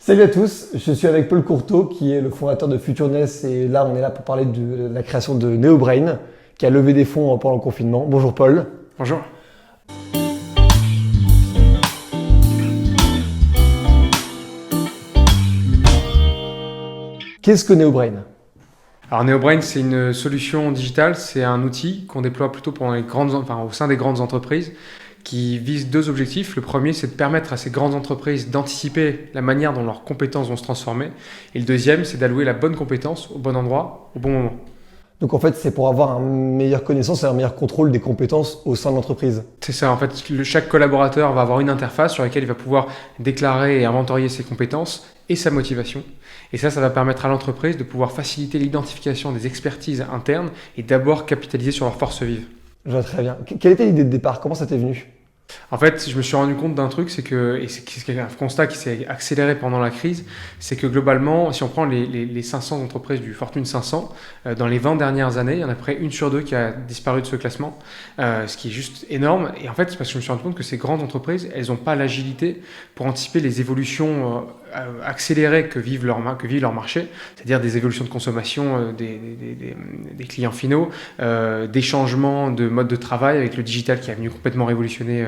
Salut à tous, je suis avec Paul Courteau qui est le fondateur de FutureNess et là on est là pour parler de la création de NeoBrain qui a levé des fonds pendant le confinement. Bonjour Paul. Bonjour. Qu'est-ce que NeoBrain? Alors NeoBrain, c'est une solution digitale, c'est un outil qu'on déploie plutôt pour au sein des grandes entreprises qui vise deux objectifs. Le premier, c'est de permettre à ces grandes entreprises d'anticiper la manière dont leurs compétences vont se transformer. Et le deuxième, c'est d'allouer la bonne compétence au bon endroit, au bon moment. Donc en fait, c'est pour avoir une meilleure connaissance et un meilleur contrôle des compétences au sein de l'entreprise. C'est ça, en fait, chaque collaborateur va avoir une interface sur laquelle il va pouvoir déclarer et inventorier ses compétences et sa motivation. Et ça va permettre à l'entreprise de pouvoir faciliter l'identification des expertises internes et d'abord capitaliser sur leurs forces vives. Je vois très bien. Quelle était l'idée de départ? Comment ça t'est venu? En fait, je me suis rendu compte d'un truc, c'est un constat qui s'est accéléré pendant la crise, c'est que globalement, si on prend les 500 entreprises du Fortune 500, dans les 20 dernières années, il y en a près une sur deux qui a disparu de ce classement, ce qui est juste énorme. Et en fait, c'est parce que je me suis rendu compte que ces grandes entreprises, elles n'ont pas l'agilité pour anticiper les évolutions accélérées que vivent leur marché, c'est-à-dire des évolutions de consommation des clients finaux, des changements de mode de travail avec le digital qui est venu complètement révolutionner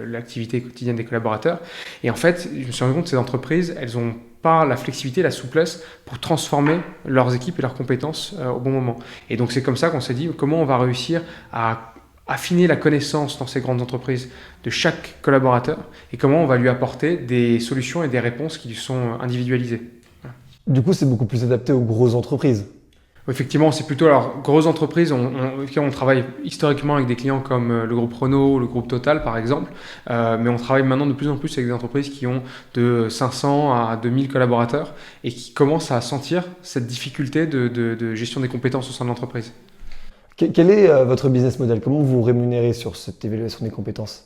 l'activité quotidienne des collaborateurs. Et en fait, je me suis rendu compte que ces entreprises, elles n'ont pas la flexibilité, la souplesse pour transformer leurs équipes et leurs compétences au bon moment. Et donc c'est comme ça qu'on s'est dit comment on va réussir à affiner la connaissance dans ces grandes entreprises de chaque collaborateur et comment on va lui apporter des solutions et des réponses qui lui sont individualisées. Du coup, c'est beaucoup plus adapté aux grosses entreprises. Effectivement, c'est plutôt, alors, grosses entreprises, on travaille historiquement avec des clients comme le groupe Renault, le groupe Total par exemple, mais on travaille maintenant de plus en plus avec des entreprises qui ont de 500 à 2000 collaborateurs et qui commencent à sentir cette difficulté de gestion des compétences au sein de l'entreprise. Quel est votre business model? Comment vous rémunérez sur cette évaluation des compétences?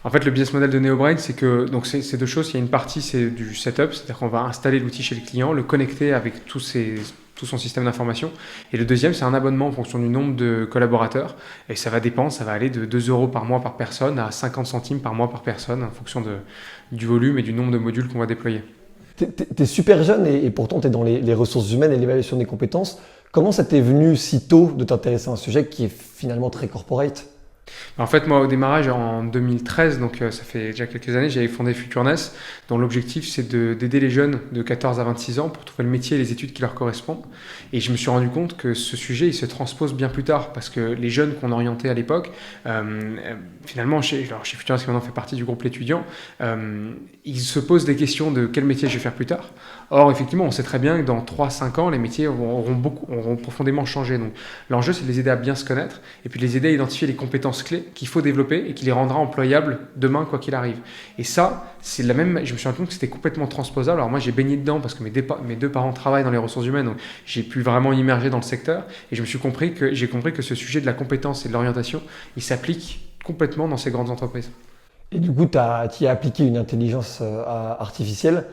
En fait, le business model de NeoBrain, c'est que c'est deux choses. Il y a une partie, c'est du setup, c'est-à-dire qu'on va installer l'outil chez le client, le connecter avec tout son système d'information. Et le deuxième, c'est un abonnement en fonction du nombre de collaborateurs. Et ça va dépendre, ça va aller de 2 € par mois par personne à 50 centimes par mois par personne en fonction du volume et du nombre de modules qu'on va déployer. T'es super jeune et pourtant t'es dans les ressources humaines et l'évaluation des compétences. Comment ça t'est venu si tôt de t'intéresser à un sujet qui est finalement très corporate? En fait, moi, au démarrage, en 2013, donc ça fait déjà quelques années, j'avais fondé FutureNess, dont l'objectif, c'est d'aider les jeunes de 14 à 26 ans pour trouver le métier et les études qui leur correspondent. Et je me suis rendu compte que ce sujet, il se transpose bien plus tard, parce que les jeunes qu'on orientait à l'époque, finalement, chez FutureNess, qui maintenant fait partie du groupe l'étudiant, ils se posent des questions de quel métier je vais faire plus tard. Or, effectivement, on sait très bien que dans 3-5 ans, les métiers auront profondément changé. Donc, l'enjeu, c'est de les aider à bien se connaître et puis de les aider à identifier les compétences clés qu'il faut développer et qui les rendra employables demain, quoi qu'il arrive. Et ça, c'est la même. Je me suis rendu compte que c'était complètement transposable. Alors, moi, j'ai baigné dedans parce que mes deux parents travaillent dans les ressources humaines, donc j'ai pu vraiment immerger dans le secteur. Et j'ai compris que ce sujet de la compétence et de l'orientation, il s'applique complètement dans ces grandes entreprises. Et du coup, tu as appliqué une intelligence artificielle.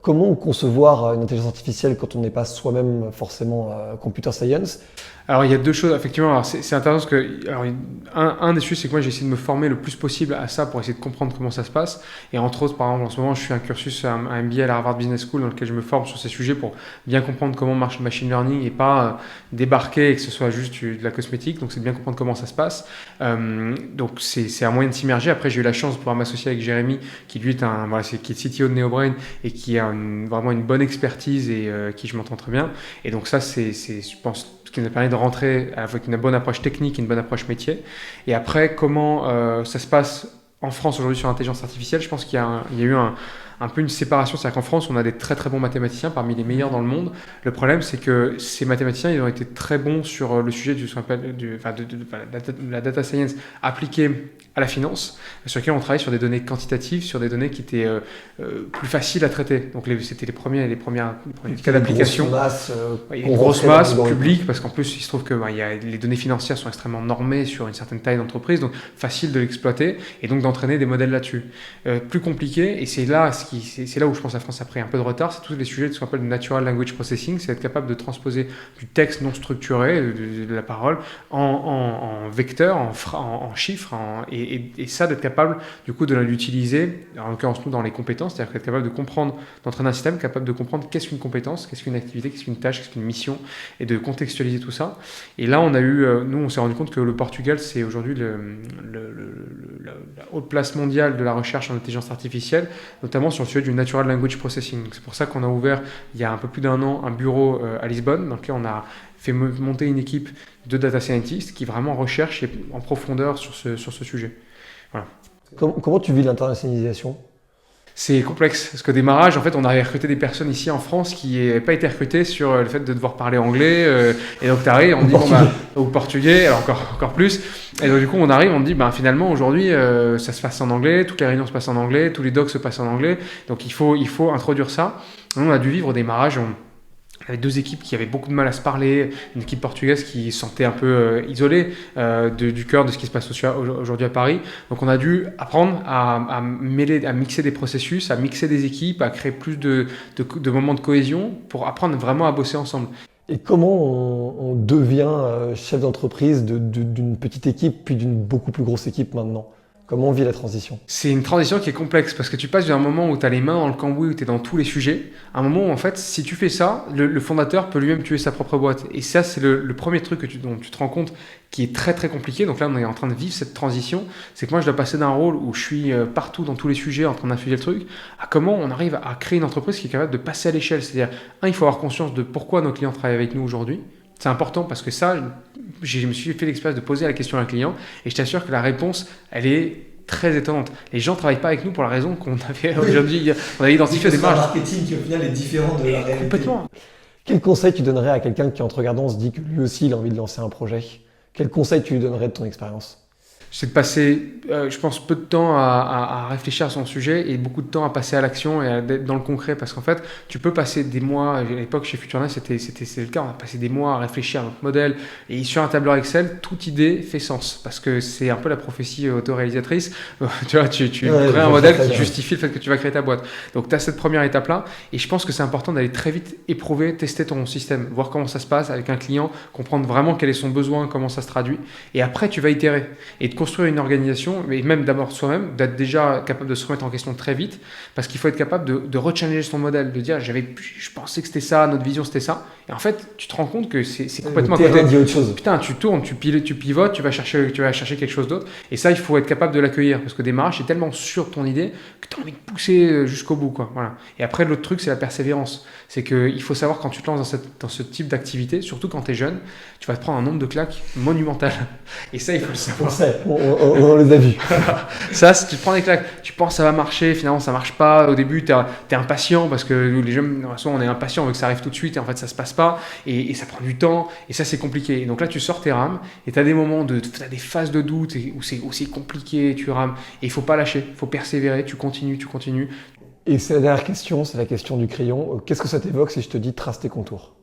Comment concevoir une intelligence artificielle quand on n'est pas soi-même forcément computer science? Alors il y a deux choses, effectivement, alors, c'est intéressant parce que un des sujets, c'est que moi j'ai essayé de me former le plus possible à ça pour essayer de comprendre comment ça se passe. Et entre autres, par exemple, en ce moment, je suis un cursus, un MBA à la Harvard Business School dans lequel je me forme sur ces sujets pour bien comprendre comment marche le machine learning et pas débarquer et que ce soit juste de la cosmétique. Donc c'est de bien comprendre comment ça se passe. Donc c'est un moyen de s'immerger. Après, j'ai eu la chance de pouvoir m'associer avec Jérémy, qui lui est qui est CTO de NeoBrain et qui a vraiment une bonne expertise et qui je m'entends très bien. Et donc ça, c'est je pense, ce qui nous a permis de rentrer avec une bonne approche technique et une bonne approche métier. Et après, comment ça se passe en France aujourd'hui sur l'intelligence artificielle? Je pense qu'il y a eu un peu une séparation, c'est-à-dire qu'en France, on a des très très bons mathématiciens, parmi les meilleurs dans le monde. Le problème, c'est que ces mathématiciens, ils ont été très bons sur le sujet de la data science appliquée à la finance, sur lequel on travaille sur des données quantitatives, sur des données qui étaient plus faciles à traiter. Donc c'était les premiers cas d'application. Une grosse masse publique, parce qu'en plus, il se trouve que les données financières sont extrêmement normées sur une certaine taille d'entreprise, donc facile de l'exploiter et donc d'entraîner des modèles là-dessus. Plus compliqué, et c'est là ce c'est là où je pense que la France a pris un peu de retard, c'est tous les sujets de ce qu'on appelle le Natural Language Processing, c'est être capable de transposer du texte non structuré, de la parole, en vecteur, en chiffres, et ça d'être capable du coup de l'utiliser, en l'occurrence nous dans les compétences, c'est-à-dire être capable de comprendre, d'entraîner un système capable de comprendre qu'est-ce qu'une compétence, qu'est-ce qu'une activité, qu'est-ce qu'une tâche, qu'est-ce qu'une mission, et de contextualiser tout ça. Et là on s'est rendu compte que le Portugal c'est aujourd'hui la haute place mondiale de la recherche en intelligence artificielle, notamment sur le sujet du Natural Language Processing. C'est pour ça qu'on a ouvert il y a un peu plus d'1 an un bureau à Lisbonne, dans lequel on a fait monter une équipe de data scientists qui vraiment recherche en profondeur sur ce sujet. Voilà. Comment tu vis l'internationalisation ? C'est complexe, parce qu'au démarrage, en fait, on avait recruté des personnes ici en France qui n'avaient pas été recrutées sur le fait de devoir parler anglais, et donc tu arrives, on dit, ou portugais, alors encore plus, et donc du coup on arrive, on dit, finalement aujourd'hui ça se passe en anglais, toutes les réunions se passent en anglais, tous les docs se passent en anglais, donc il faut introduire ça. On a dû vivre au démarrage, il y avait 2 équipes qui avaient beaucoup de mal à se parler, une équipe portugaise qui se sentait un peu isolée du cœur de ce qui se passe aujourd'hui à Paris. Donc on a dû apprendre à mixer des processus, à mixer des équipes, à créer plus de moments de cohésion pour apprendre vraiment à bosser ensemble. Et comment on devient chef d'entreprise d'une petite équipe puis d'une beaucoup plus grosse équipe maintenant ? Comment on vit la transition ? C'est une transition qui est complexe parce que tu passes d'un moment où tu as les mains dans le cambouis, où tu es dans tous les sujets, à un moment où en fait, si tu fais ça, le fondateur peut lui-même tuer sa propre boîte. Et ça, c'est le premier truc dont tu te rends compte qui est très très compliqué. Donc là, on est en train de vivre cette transition. C'est que moi, je dois passer d'un rôle où je suis partout dans tous les sujets en train d'infuser le truc, à comment on arrive à créer une entreprise qui est capable de passer à l'échelle. C'est-à-dire, il faut avoir conscience de pourquoi nos clients travaillent avec nous aujourd'hui. C'est important parce que ça, je me suis fait l'expérience de poser la question à un client et je t'assure que la réponse, elle est très étonnante. Les gens ne travaillent pas avec nous pour la raison qu'on avait aujourd'hui. On avait identifié des marges. Le marketing qui au final est différent de la réalité. Complètement. Quel conseil tu donnerais à quelqu'un qui en te regardant se dit que lui aussi il a envie de lancer un projet ? Quel conseil tu lui donnerais de ton expérience ? C'est de passer, je pense, peu de temps à réfléchir à son sujet et beaucoup de temps à passer à l'action et d'être dans le concret. Parce qu'en fait, tu peux passer des mois, à l'époque chez FutureNet, c'était le cas, on a passé des mois à réfléchir à notre modèle. Et sur un tableur Excel, toute idée fait sens. Parce que c'est un peu la prophétie autoréalisatrice. Tu vois, tu crées un modèle qui justifie le fait que tu vas créer ta boîte. Donc, tu as cette première étape-là. Et je pense que c'est important d'aller très vite éprouver, tester ton système, voir comment ça se passe avec un client, comprendre vraiment quel est son besoin, comment ça se traduit. Et après, tu vas itérer. Et de construire une organisation, mais même d'abord soi-même, d'être déjà capable de se remettre en question très vite, parce qu'il faut être capable de rechallenger son modèle, de dire je pensais que c'était ça, notre vision c'était ça, et en fait tu te rends compte que c'est complètement à côté. Dit autre chose. Putain, tu tournes, tu pivotes, tu vas chercher quelque chose d'autre, et ça il faut être capable de l'accueillir, parce que démarrage c'est tellement sûr de ton idée que tu as envie de pousser jusqu'au bout, quoi. Voilà. Et après l'autre truc c'est la persévérance, c'est qu'il faut savoir quand tu te lances dans ce type d'activité, surtout quand tu es jeune, tu vas te prendre un nombre de claques monumental, et ça il faut le savoir. On les a vus. Ça, si tu te prends des claques, tu penses que ça va marcher, finalement ça marche pas. Au début, tu es impatient parce que les jeunes, souvent on est impatient, on veut que ça arrive tout de suite et en fait ça se passe pas et ça prend du temps et ça c'est compliqué. Et donc là, tu sors tes rames et tu as des moments t'as des phases de doute où c'est compliqué, tu rames et il faut pas lâcher, il faut persévérer, tu continues. Et c'est la dernière question, c'est la question du crayon. Qu'est-ce que ça t'évoque si je te dis trace tes contours ?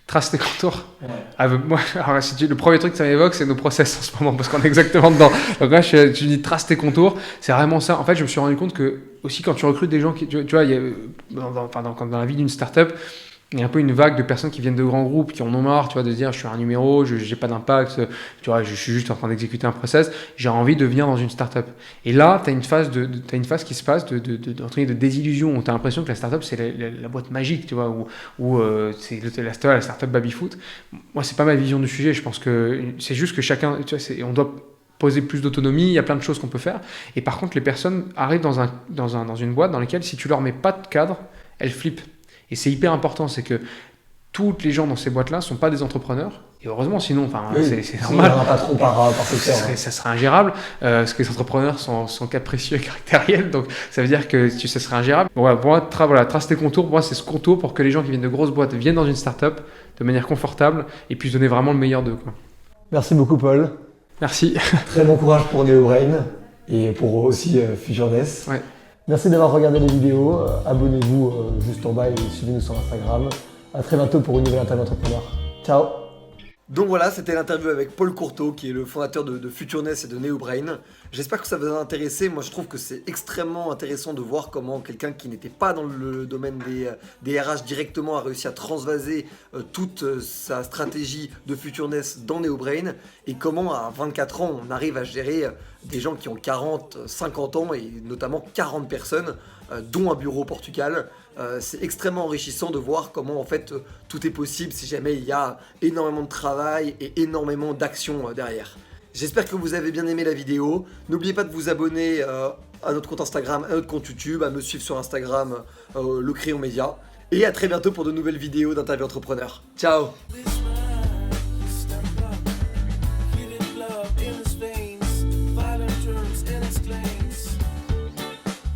Trace tes contours. Ouais. Moi, alors, le premier truc que ça m'évoque, c'est nos process en ce moment, parce qu'on est exactement dedans. Donc là, tu dis trace tes contours, c'est vraiment ça. En fait, je me suis rendu compte que, aussi, quand tu recrutes des gens qui, tu vois, il y a, dans la vie d'une startup, il y a un peu une vague de personnes qui viennent de grands groupes, qui en ont marre, tu vois, de se dire je suis un numéro, je n'ai pas d'impact, tu vois, je suis juste en train d'exécuter un process, j'ai envie de venir dans une startup. Et là, tu as une phase qui se passe de désillusion, où tu as l'impression que la startup, c'est la boîte magique, tu vois, où c'est la startup baby-foot. Moi, c'est pas ma vision du sujet, je pense que c'est juste que chacun, tu vois, on doit poser plus d'autonomie, il y a plein de choses qu'on peut faire. Et par contre, les personnes arrivent dans une boîte dans laquelle, si tu leur mets pas de cadre, elles flippent. Et c'est hyper important, c'est que toutes les gens dans ces boîtes-là ne sont pas des entrepreneurs. Et heureusement, sinon, c'est normal. Il n'y en a pas trop par secteur. Ça serait ingérable, parce que les entrepreneurs sont capricieux et caractériels. Donc, ça veut dire que ça serait ingérable. Bon, voilà, pour moi, trace tes contours. Pour moi, c'est ce contour pour que les gens qui viennent de grosses boîtes viennent dans une startup de manière confortable et puissent donner vraiment le meilleur d'eux, quoi. Merci beaucoup, Paul. Merci. Très bon courage pour NeoBrain et pour aussi FutureNet. Ouais. Merci d'avoir regardé les vidéos. Abonnez-vous juste en bas et suivez-nous sur Instagram. À très bientôt pour une nouvelle interview entrepreneur. Ciao. Donc voilà, c'était l'interview avec Paul Courteau, qui est le fondateur de FutureNest et de NeoBrain. J'espère que ça vous a intéressé. Moi, je trouve que c'est extrêmement intéressant de voir comment quelqu'un qui n'était pas dans le domaine des RH directement a réussi à transvaser toute sa stratégie de FutureNest dans NeoBrain, et comment à 24 ans, on arrive à gérer des gens qui ont 40, 50 ans, et notamment 40 personnes, dont un bureau au Portugal. C'est extrêmement enrichissant de voir comment en fait tout est possible si jamais il y a énormément de travail et énormément d'action derrière. J'espère que vous avez bien aimé la vidéo. N'oubliez pas de vous abonner à notre compte Instagram, à notre compte YouTube, à me suivre sur Instagram, Le Crayon Média. Et à très bientôt pour de nouvelles vidéos d'interview entrepreneurs. Ciao!